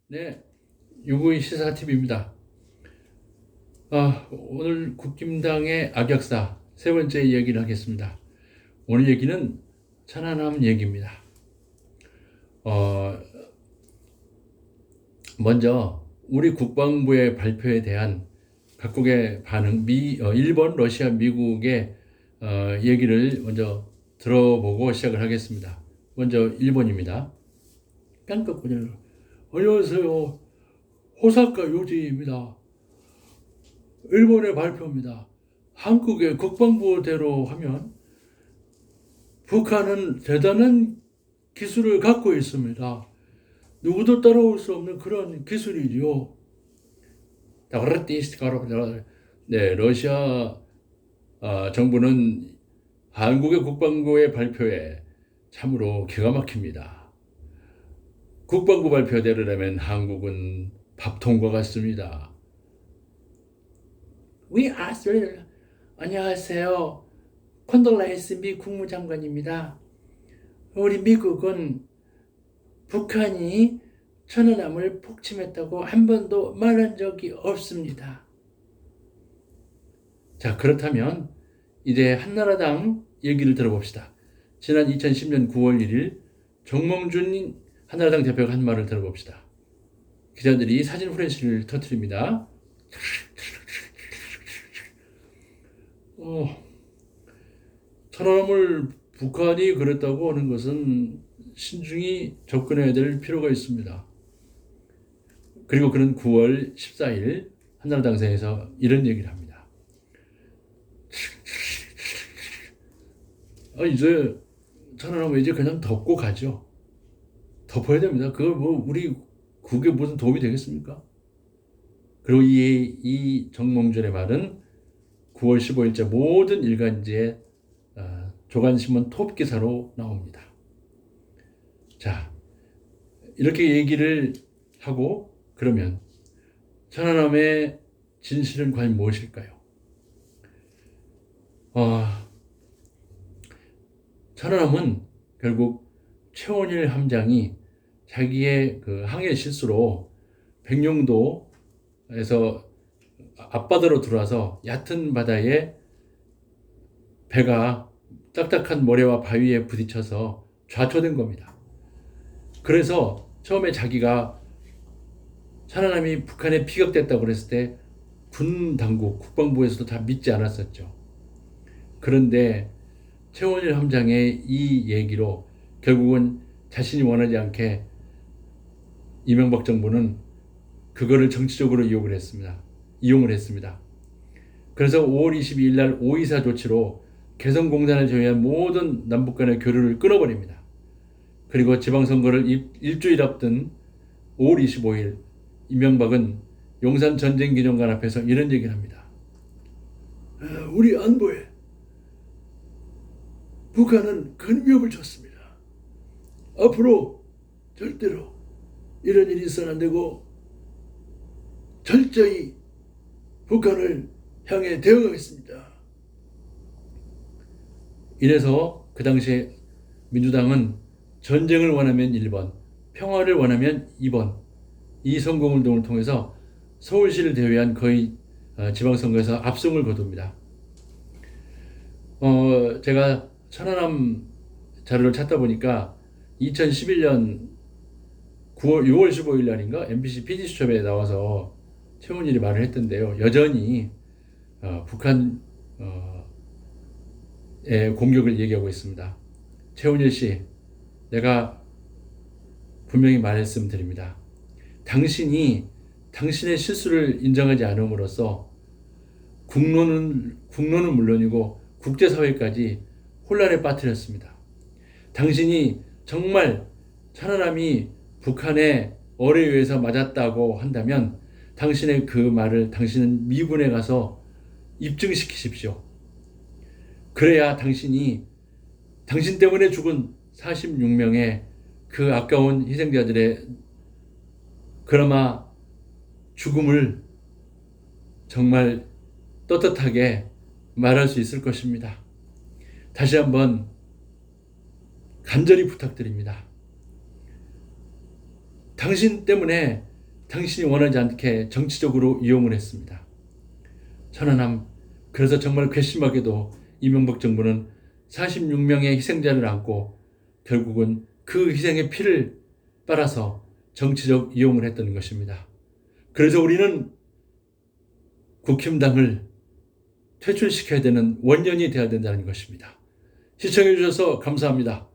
네, 유구의 시사TV입니다. 오늘 국힘당의 악역사 세 번째 이야기를 하겠습니다. 오늘 얘기는 천안함 얘기입니다. 먼저 우리 국방부의 발표에 대한 각국의 반응, 일본, 러시아, 미국의 얘기를 먼저 들어보고 시작을 하겠습니다. 먼저 일본입니다. 깜깜거려요. 안녕하세요. 호사카 요지입니다. 일본의 발표입니다. 한국의 국방부대로 하면 북한은 대단한 기술을 갖고 있습니다. 누구도 따라올 수 없는 그런 기술이지요. 네, 러시아 정부는 한국의 국방부의 발표에 참으로 기가 막힙니다. 국방부 발표대로라면 한국은 밥통과 같습니다. 안녕하세요. 콘돌라이스 미 국무장관입니다. 우리 미국은 북한이 천안함을 폭침했다고 한 번도 말한 적이 없습니다. 자, 그렇다면 이제 한나라당 얘기를 들어봅시다. 지난 2010년 9월 1일 정몽준 한나라당 대표가 한 말을 들어봅시다. 기자들이 사진 후레쉬를 터뜨립니다. 천안함을 북한이 그랬다고 하는 것은 신중히 접근해야 될 필요가 있습니다. 그리고 그는 9월 14일 한나라당에서 이런 얘기를 합니다. 이제 천안함을 이제 그냥 덮고 가죠. 덮어야 됩니다. 그거 우리 국에 무슨 도움이 되겠습니까? 그리고 이 정몽준의 말은 9월 15일자 모든 일간지에 조간신문 톱 기사로 나옵니다. 자, 이렇게 얘기를 하고 그러면 천안함의 진실은 과연 무엇일까요? 천안함은 결국 최원일 함장이 자기의 그 항해 실수로 백령도에서 앞바다로 들어와서 얕은 바다에 배가 딱딱한 모래와 바위에 부딪혀서 좌초된 겁니다. 그래서 처음에 자기가 천안함이 북한에 피격됐다고 그랬을 때 군 당국, 국방부에서도 다 믿지 않았었죠. 그런데 최원일 함장의 이 얘기로 결국은 자신이 원하지 않게 이명박 정부는 그거를 정치적으로 이용을 했습니다. 그래서 5월 22일 날 5.24 조치로 개성공단을 제외한 모든 남북 간의 교류를 끊어버립니다. 그리고 지방선거를 일주일 앞둔 5월 25일 이명박은 용산 전쟁기념관 앞에서 이런 얘기를 합니다. 우리 안보에 북한은 큰 위협을 줬습니다. 앞으로 절대로 이런 일이 있어는 안 되고 철저히 북한을 향해 대응하겠습니다. 이래서 그 당시에 민주당은 전쟁을 원하면 1번, 평화를 원하면 2번 이 선거운동을 통해서 서울시를 제외한 거의 지방선거에서 압승을 거둡니다. 제가 천안함 자료를 찾다 보니까 2011년 6월 15일 날인가 MBC PD수첩에 나와서 최원일이 말을 했던데요. 여전히 북한의 공격을 얘기하고 있습니다. 최원일 씨, 내가 분명히 말씀드립니다. 당신이 당신의 실수를 인정하지 않음으로써 국론은 물론이고 국제사회까지 혼란에 빠뜨렸습니다. 당신이 정말 천안함이 북한의 어뢰에 의해서 맞았다고 한다면 당신의 그 말을 당신은 미군에 가서 입증시키십시오. 그래야 당신 때문에 죽은 46명의 그 아까운 희생자들의 그나마 죽음을 정말 떳떳하게 말할 수 있을 것입니다. 다시 한번 간절히 부탁드립니다. 당신 때문에 당신이 원하지 않게 정치적으로 이용을 했습니다. 천안함, 그래서 정말 괘씸하게도 이명박 정부는 46명의 희생자를 안고 결국은 그 희생의 피를 빨아서 정치적 이용을 했던 것입니다. 그래서 우리는 국힘당을 퇴출시켜야 되는 원년이 되어야 된다는 것입니다. 시청해 주셔서 감사합니다.